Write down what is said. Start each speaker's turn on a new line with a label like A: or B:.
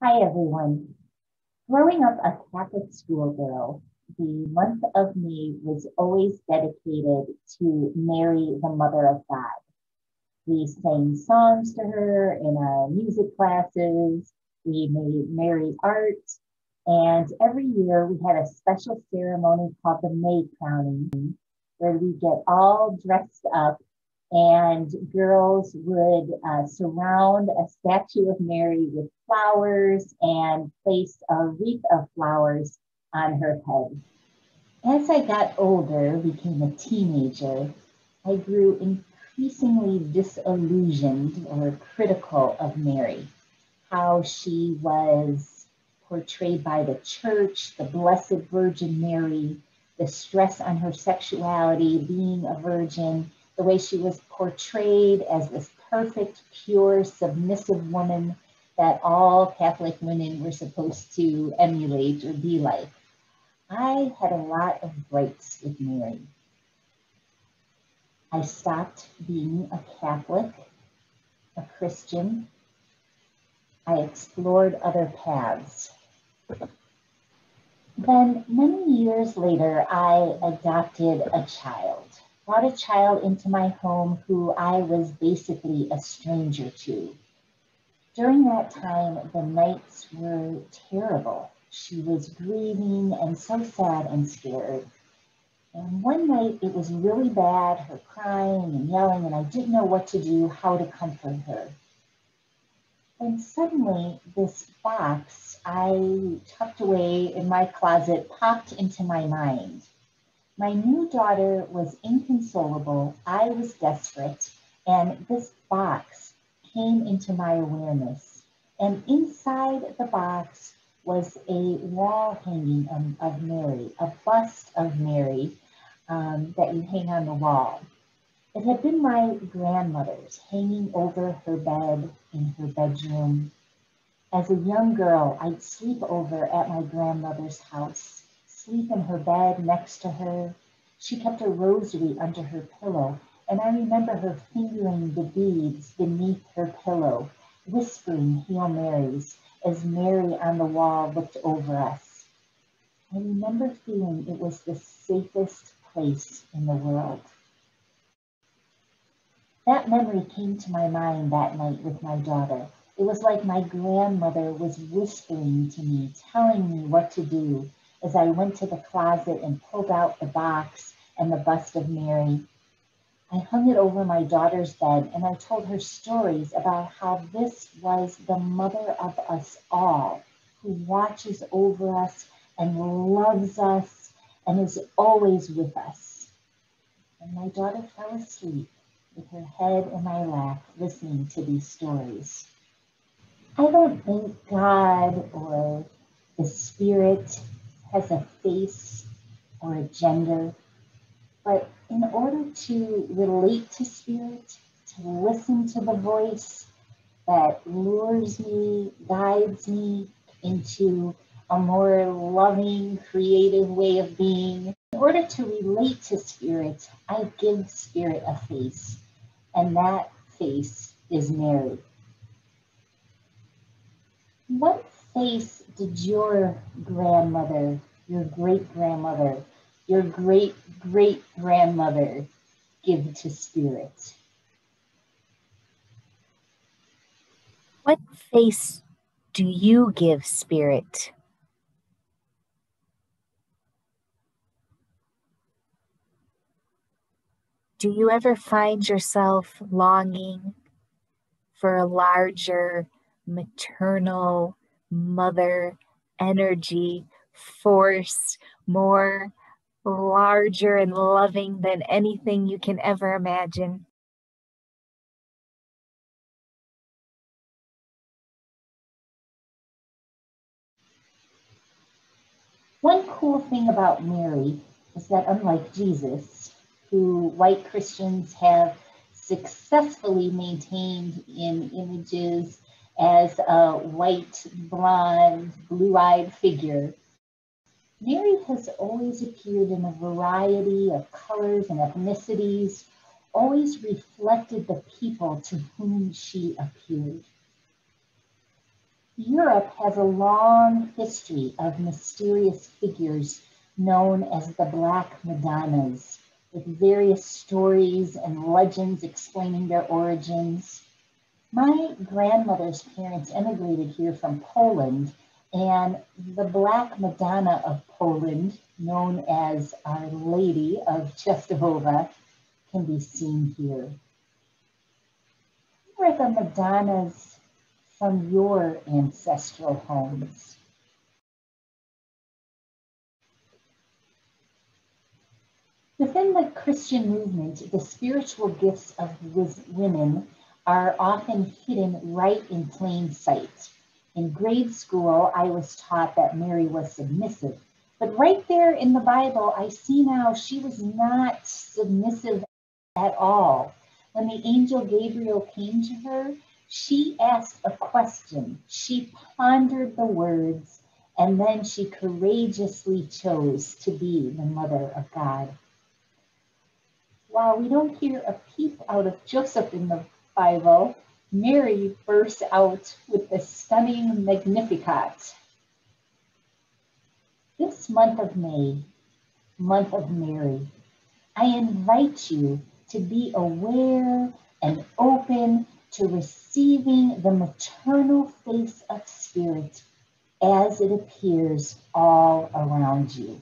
A: Hi, everyone. Growing up a Catholic schoolgirl, the month of May was always dedicated to Mary, the Mother of God. We sang songs to her in our music classes. We made Mary art. And every year we had a special ceremony called the May crowning, where we get all dressed up and girls would surround a statue of Mary with flowers and place a wreath of flowers on her head. As I got older, became a teenager, I grew increasingly disillusioned or critical of Mary, how she was portrayed by the church, the Blessed Virgin Mary, the stress on her sexuality, being a virgin, the way she was portrayed as this perfect, pure, submissive woman that all Catholic women were supposed to emulate or be like. I had a lot of breaks with Mary. I stopped being a Catholic, a Christian. I explored other paths. Then, many years later, I adopted a child, brought a child into my home who I was basically a stranger to. During that time, the nights were terrible. She was grieving and so sad and scared. And one night it was really bad, her crying and yelling, and I didn't know what to do, how to comfort her. And suddenly this box I tucked away in my closet popped into my mind. My new daughter was inconsolable, I was desperate, and this box came into my awareness. And inside the box was a wall hanging of Mary, a bust of Mary that you hang on the wall. It had been my grandmother's, hanging over her bed in her bedroom. As a young girl, I'd sleep over at my grandmother's house, sleep in her bed next to her. She kept a rosary under her pillow, and I remember her fingering the beads beneath her pillow, whispering Hail Marys as Mary on the wall looked over us. I remember feeling it was the safest place in the world. That memory came to my mind that night with my daughter. It was like my grandmother was whispering to me, telling me what to do as I went to the closet and pulled out the box and the bust of Mary. I hung it over my daughter's bed and I told her stories about how this was the mother of us all, who watches over us and loves us and is always with us. And my daughter fell asleep with her head in my lap, listening to these stories. I don't think God or the Spirit has a face or a gender, but in order to relate to Spirit, to listen to the voice that lures me, guides me into a more loving, creative way of being, in order to relate to Spirit, I give Spirit a face, and that face is Mary. What face did your grandmother, your great grandmother, your great great grandmother give to Spirit?
B: What face do you give Spirit? Do you ever find yourself longing for a larger maternal mother energy, force, more larger and loving than anything you can ever imagine?
A: One cool thing about Mary is that unlike Jesus, who white Christians have successfully maintained in images as a white, blonde, blue-eyed figure, Mary has always appeared in a variety of colors and ethnicities, always reflected the people to whom she appeared. Europe has a long history of mysterious figures known as the Black Madonnas, with various stories and legends explaining their origins. My grandmother's parents emigrated here from Poland, and the Black Madonna of Poland, known as Our Lady of Czestochowa, can be seen here. Who are the Madonnas from your ancestral homes? Within the Christian movement, the spiritual gifts of women are often hidden right in plain sight. In grade school, I was taught that Mary was submissive, but right there in the Bible, I see now she was not submissive at all. When the angel Gabriel came to her, she asked a question. She pondered the words, and then she courageously chose to be the mother of God. While we don't hear a peep out of Joseph in the Bible, Mary bursts out with the stunning Magnificat. This month of May, month of Mary, I invite you to be aware and open to receiving the maternal face of Spirit as it appears all around you.